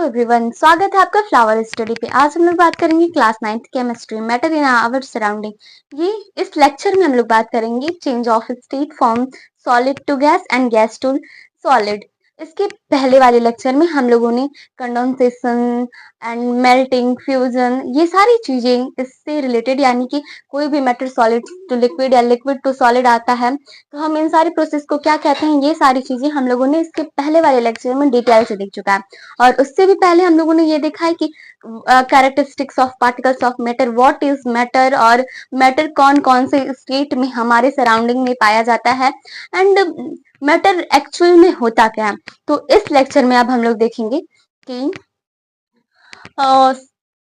Hello everyone, स्वागत है आपका फ्लावर स्टडी पे। आज हम लोग बात करेंगे class 9th chemistry matter in our surrounding. ये इस लेक्चर में हम लोग बात करेंगे change of state from solid to gas and gas to solid. इसके पहले वाले लेक्चर में हम लोगों ने कंडेंसेशन एंड मेल्टिंग, फ्यूजन, ये सारी चीजें इससे रिलेटेड, यानी कि कोई भी मैटर सॉलिड टू लिक्विड या लिक्विड टू सॉलिड आता है तो हम इन सारी प्रोसेस को क्या कहते हैं, ये सारी चीजें हम लोगों ने इसके पहले वाले लेक्चर में डिटेल से देख चुका है। और उससे भी पहले हम लोगों ने ये देखा है कि characteristics of particles of matter, what is matter, और मैटर कौन कौन से स्टेट में हमारे सराउंडिंग में पाया जाता है, एंड मैटर एक्चुअल में होता क्या है। तो इस लेक्चर में अब हम लोग देखेंगे कि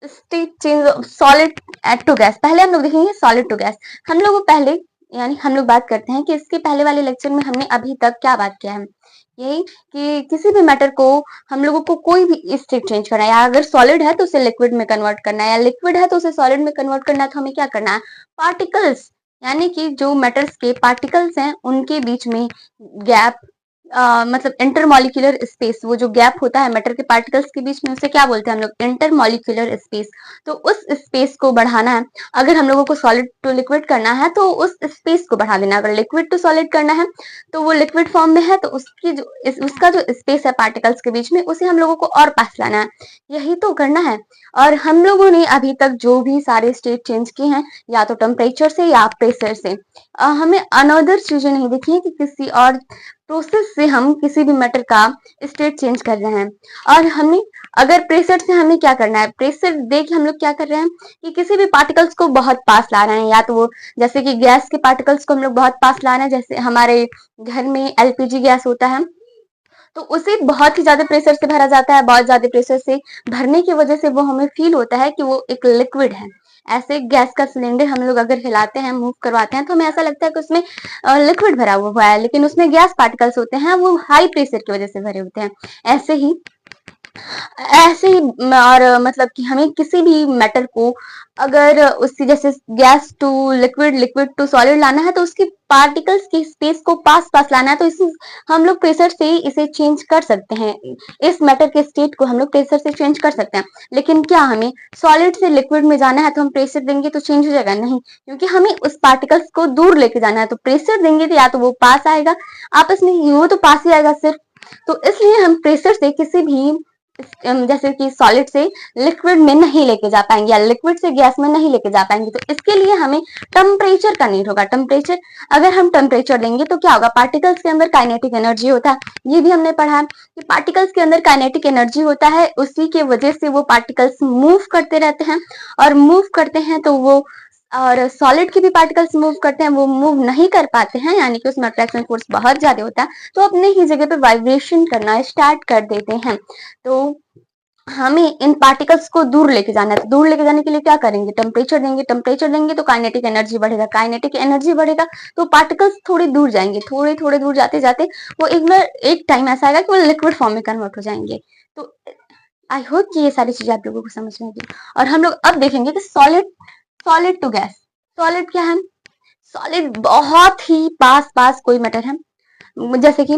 state change solid to gas. पहले हम लोग देखेंगे सॉलिड टू गैस। हम लोग पहले यानी हम लोग बात करते हैं कि इसके पहले वाले लेक्चर में हमने अभी तक क्या बात किया है, यही कि किसी भी मैटर को हम लोगों को कोई भी स्टेट चेंज करना है, या अगर सॉलिड है तो उसे लिक्विड में कन्वर्ट करना है, या लिक्विड है तो उसे सॉलिड में कन्वर्ट करना है, तो हमें क्या करना है, पार्टिकल्स यानी कि जो मैटर्स के पार्टिकल्स हैं उनके बीच में गैप, मतलब इंटरमॉलिक्यूलर स्पेस, वो जो गैप होता है मैटर के पार्टिकल्स के बीच में, उसे क्या बोलते हैं हम लोग, इंटरमॉलिक्यूलर स्पेस। तो उस स्पेस को बढ़ाना है। अगर हम लोगों को सॉलिड टू लिक्विड करना है तो उस स्पेस को बढ़ा देना, अगर लिक्विड टू सॉलिड करना है तो वो लिक्विड फॉर्म में है तो उसका जो स्पेस है पार्टिकल्स के बीच में, उसे हम लोगों को और पास लाना है, यही तो करना है। और हम लोगों ने अभी तक जो भी सारे स्टेट चेंज किए हैं, या तो टेम्परेचर से या प्रेशर से, हमें अनदर चीजें नहीं देखी है कि किसी और प्रोसेस से हम किसी भी मैटर का स्टेट चेंज कर रहे हैं। और हमने अगर प्रेशर से हमें क्या करना है, प्रेशर दे के हम लोग क्या कर रहे हैं कि किसी भी पार्टिकल्स को बहुत पास ला रहे हैं, या तो वो जैसे कि गैस के पार्टिकल्स को हम लोग बहुत पास ला रहे हैं, जैसे हमारे घर में एलपीजी गैस होता है तो उसे बहुत ही ज्यादा प्रेशर से भरा जाता है। बहुत ज्यादा प्रेशर से भरने की वजह से वो हमें फील होता है कि वो एक लिक्विड है। ऐसे गैस का सिलेंडर हम लोग अगर हिलाते हैं, मूव करवाते हैं, तो हमें ऐसा लगता है कि उसमें लिक्विड भरा हुआ है, लेकिन उसमें गैस पार्टिकल्स होते हैं, वो हाई प्रेशर की वजह से भरे होते हैं। ऐसे ही और मतलब कि हमें किसी भी मैटर को अगर उसकी जैसे gas to liquid, liquid to solid लाना है तो उसकी पार्टिकल्स की स्पेस को पास पास लाना है, तो इसे हम लोग प्रेशर से इसे चेंज कर सकते हैं। इस मैटर के स्टेट को हम लोग प्रेशर से चेंज कर सकते हैं। लेकिन क्या हमें सॉलिड से लिक्विड में जाना है तो हम प्रेशर देंगे तो चेंज हो जाएगा? नहीं, क्योंकि हमें उस पार्टिकल्स को दूर लेके जाना है। तो प्रेशर देंगे तो या तो वो पास आएगा आपस में, वो तो पास ही आएगा सिर्फ। तो इसलिए हम प्रेशर से किसी भी जैसे कि सॉलिड से लिक्विड में नहीं लेके जा पाएंगे, या लिक्विड से गैस में नहीं लेके जा पाएंगे। तो इसके लिए हमें टेम्परेचर का नीड होगा। टेम्परेचर, अगर हम टेम्परेचर देंगे तो क्या होगा, पार्टिकल्स के अंदर काइनेटिक एनर्जी होता है, ये भी हमने पढ़ा है कि पार्टिकल्स के अंदर काइनेटिक एनर्जी होता है, उसी के वजह से वो पार्टिकल्स मूव करते रहते हैं, और मूव करते हैं तो वो, और सॉलिड के भी पार्टिकल्स मूव करते हैं, वो मूव नहीं कर पाते हैं, यानी कि उसमें अट्रैक्शन फोर्स बहुत ज्यादा होता है, तो अपने ही जगह पे वाइब्रेशन करना स्टार्ट कर देते हैं। तो हमें इन पार्टिकल्स को दूर लेके जाना है। तो दूर लेके जाने के लिए क्या करेंगे, टेम्परेचर देंगे। टेम्परेचर देंगे तो काइनेटिक एनर्जी बढ़ेगा, काइनेटिक एनर्जी बढ़ेगा तो पार्टिकल्स थोड़ी दूर जाएंगे, थोड़े थोड़े दूर जाते जाते वो एक टाइम ऐसा आएगा कि वो लिक्विड फॉर्म में कन्वर्ट हो जाएंगे। तो आई होप कि ये सारी चीजें आप लोगों को समझ में आएगी। और हम लोग अब देखेंगे कि सॉलिड टू गैस। सॉलिड क्या है, सॉलिड बहुत ही पास पास कोई मैटर है, जैसे कि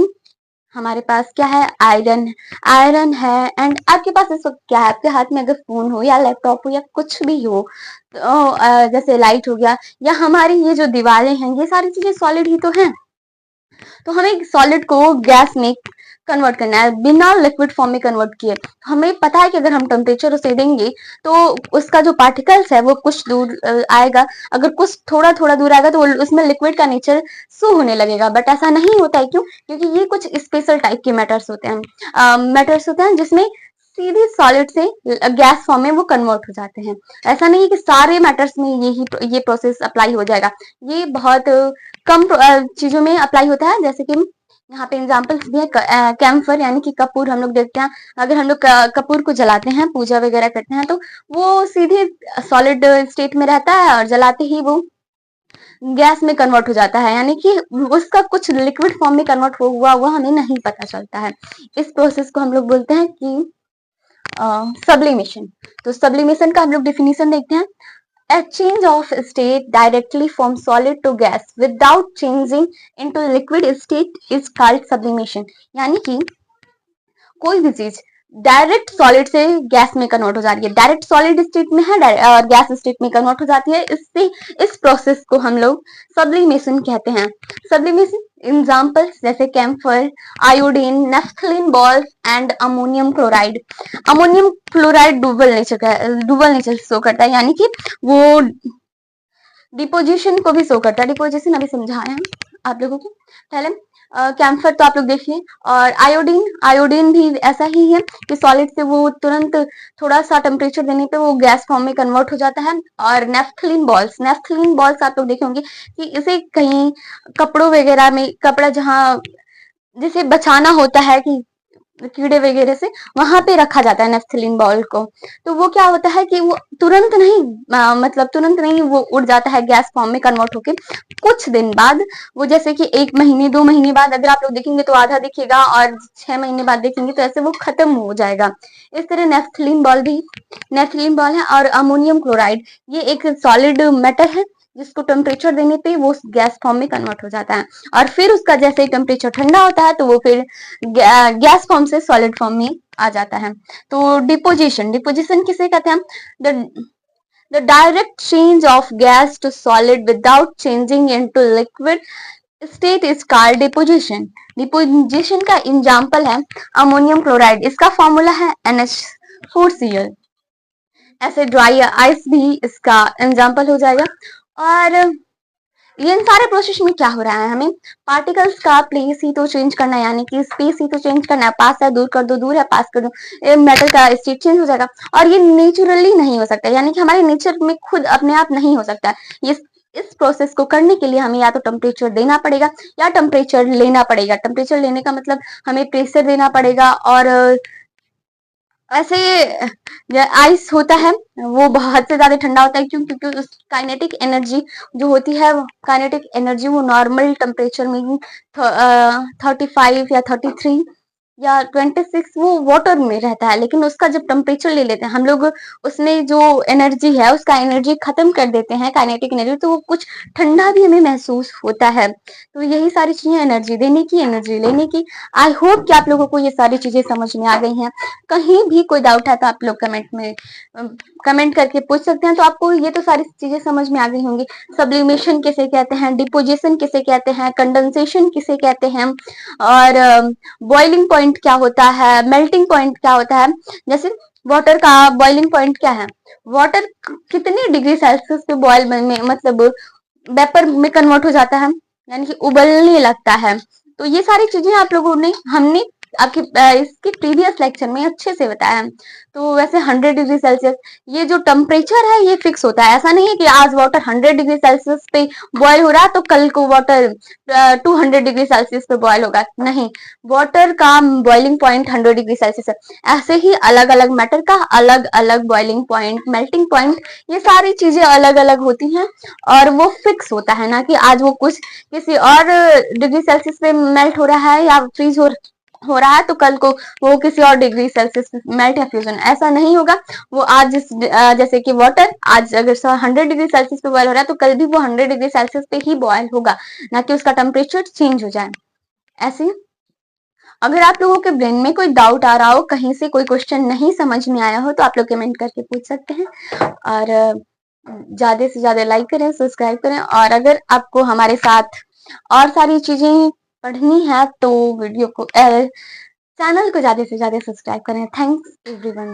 हमारे पास क्या है, आयरन है। एंड आपके पास इस वक्त क्या है, आपके हाथ में अगर फोन हो या लैपटॉप हो या कुछ भी हो, तो जैसे लाइट हो गया, या हमारी ये जो दीवारें हैं, ये सारी चीजें सॉलिड ही तो हैं। तो हमें सॉलिड को गैस में कन्वर्ट करना है बिना लिक्विड फॉर्म में कन्वर्ट किए। हमें पता है कि अगर हम टेम्परेचर उसे देंगे तो उसका जो पार्टिकल्स है वो कुछ दूर आएगा, अगर कुछ थोड़ा थोड़ा दूर आएगा तो उसमें लिक्विड का नेचर शो होने लगेगा। बट ऐसा नहीं होता है, क्यों? क्योंकि ये कुछ स्पेशल टाइप के मैटर्स होते हैं जिसमें सीधे सॉलिड से गैस फॉर्म में वो कन्वर्ट हो जाते हैं। ऐसा नहीं है कि सारे मैटर्स में ये प्रोसेस अप्लाई हो जाएगा, ये बहुत कम चीजों में अप्लाई होता है। जैसे कि यहाँ पे एग्जाम्पल्स भी है, कैम्फर यानी कि कपूर हम लोग देखते हैं, अगर हम लोग कपूर को जलाते हैं, पूजा वगैरह करते हैं, तो वो सीधे सॉलिड स्टेट में रहता है और जलाते ही वो गैस में कन्वर्ट हो जाता है, यानी कि उसका कुछ लिक्विड फॉर्म में कन्वर्ट हुआ हुआ हमें नहीं पता चलता है। इस प्रोसेस को हम लोग बोलते हैं कि सब्लिमेशन। तो सब्लिमेशन का हम लोग डिफिनीशन देखते हैं, a change of state directly from solid to gas without changing into liquid state is called sublimation। यानी कि कोई भी चीज डायरेक्ट सॉलिड से गैस में कन्वर्ट हो जा रही है, डायरेक्ट सॉलिड स्टेट में है और गैस स्टेट में कन्वर्ट हो जाती है। इससे इस प्रोसेस को हम लोग सब्लिमेशन कहते हैं। सब्लिमेशन एग्जाम्पल्स जैसे camphor, iodine, naphthalene balls and ammonium chloride. Ammonium chloride double nature show करता है, यानी कि वो डिपोजिशन को भी शो करता है। डिपोजिशन अभी समझाए हैं आप लोगों को पहले। कैम्फर तो आप लोग देखिए, और आयोडीन भी ऐसा ही है कि सॉलिड से वो तुरंत थोड़ा सा टेम्परेचर देने पे वो गैस फॉर्म में कन्वर्ट हो जाता है। और नेफ्थलीन बॉल्स आप लोग देखे होंगे कि इसे कहीं कपड़ों वगैरह में, कपड़ा जहाँ जिसे बचाना होता है कि कीड़े वगैरह से, वहां पे रखा जाता है नेफ्थलीन बॉल को। तो वो क्या होता है कि वो तुरंत नहीं, मतलब तुरंत नहीं वो उड़ जाता है गैस फॉर्म में कन्वर्ट होके। कुछ दिन बाद वो, जैसे कि 1 महीने 2 महीने बाद अगर आप लोग देखेंगे तो आधा दिखेगा, और 6 महीने बाद देखेंगे तो ऐसे वो खत्म हो जाएगा। इस तरह नेफ्थलीन बॉल है। और अमोनियम क्लोराइड, ये एक सॉलिड मैटर है जिसको टेम्परेचर देने पे वो गैस फॉर्म में कन्वर्ट हो जाता है। और फिर उसका जैसे ही टेम्परेचर ठंडा होता है तो वो फिर गैस फॉर्म से सॉलिड फॉर्म में आ जाता है। तो डिपोजिशन किसे कहते हैं? The direct change of gas to solid without changing into liquid state is called deposition. Deposition का एग्जांपल है अमोनियम क्लोराइड, इसका फॉर्मूला है NH4Cl। ऐसे ड्राई आइस भी इसका एग्जांपल हो जाएगा। और ये इन सारे प्रोसेस में क्या हो रहा है, हमें पार्टिकल्स का प्लेस ही तो चेंज करना है, यानी कि स्पेस ही तो चेंज करना है। पास है दूर कर दो, दूर है पास कर दो, मैटर का स्टेट चेंज हो जाएगा। और ये नेचुरली नहीं हो सकता, यानी कि हमारे नेचर में खुद अपने आप नहीं हो सकता। ये इस प्रोसेस को करने के लिए हमें या तो टेम्परेचर देना पड़ेगा या टेम्परेचर लेना पड़ेगा। टेम्परेचर लेने का मतलब हमें प्रेशर देना पड़ेगा। और ऐसे आइस होता है वो बहुत से ज्यादा ठंडा होता है, क्यों? क्योंकि उस काइनेटिक एनर्जी जो होती है, काइनेटिक एनर्जी वो नॉर्मल टेम्परेचर में 35 या 33 या 26 वो वाटर में रहता है। लेकिन उसका जब टेम्परेचर ले लेते हैं हम लोग, उसमें जो एनर्जी है उसका एनर्जी खत्म कर देते हैं, काइनेटिक एनर्जी, तो वो कुछ ठंडा भी हमें महसूस होता है। तो यही सारी चीजें, एनर्जी देने की, एनर्जी लेने की। आई होप कि आप लोगों को ये सारी चीजें समझ में आ गई हैं। कहीं भी कोई डाउट है तो आप लोग कमेंट में कमेंट करके पूछ सकते हैं। तो आपको ये तो सारी चीजें समझ में आ गई होंगी। सब्लिमेशन किसे कहते हैं, डिपोजिशन किसे कहते हैं, कंडेंसेशन किसे कहते हैं, और बॉइलिंग पॉइंट क्या होता है, मेल्टिंग पॉइंट क्या होता है। जैसे वाटर का बॉइलिंग पॉइंट क्या है, वाटर कितनी डिग्री सेल्सियस पे बॉयल में, मतलब वेपर में कन्वर्ट हो जाता है, यानी कि उबलने लगता है। तो ये सारी चीजें आप लोगों ने, हमने आपके इसके प्रीवियस लेक्चर में अच्छे से बताया है। तो वैसे 100 डिग्री सेल्सियस ये जो टेम्परेचर है ये फिक्स होता है। ऐसा नहीं है कि आज वाटर 100 डिग्री सेल्सियस पे बॉयल हो रहा है तो कल को वाटर 200 डिग्री सेल्सियस पे बॉयल होगा, नहीं। वाटर का बॉइलिंग पॉइंट 100 डिग्री सेल्सियस है। ऐसे ही अलग अलग मैटर का अलग अलग बॉइलिंग पॉइंट, मेल्टिंग पॉइंट, ये सारी चीजें अलग अलग होती हैं। और वो फिक्स होता है ना कि आज वो कुछ किसी और डिग्री सेल्सियस पे मेल्ट हो रहा है या फ्रीज हो रहा है तो कल को वो किसी और डिग्री सेल्सियस पे मेल्ट या फ्यूजन, ऐसा नहीं होगा। वो आज जैसे कि वाटर आज अगर 100 डिग्री सेल्सियस पे बॉयल हो रहा है तो कल भी वो 100 डिग्री सेल्सियस पे ही बॉयल होगा, ना कि उसका टेम्परेचर चेंज हो जाए। ऐसे अगर आप लोगों के ब्रेन में कोई डाउट आ रहा हो, कहीं से कोई क्वेश्चन नहीं समझ में आया हो, तो आप लोग कमेंट करके पूछ सकते हैं। और ज्यादा से ज्यादा लाइक करें, सब्सक्राइब करें। और अगर आपको हमारे साथ और सारी चीजें पढ़नी है तो वीडियो को चैनल को ज्यादा से ज्यादा सब्सक्राइब करें। Thanks everyone.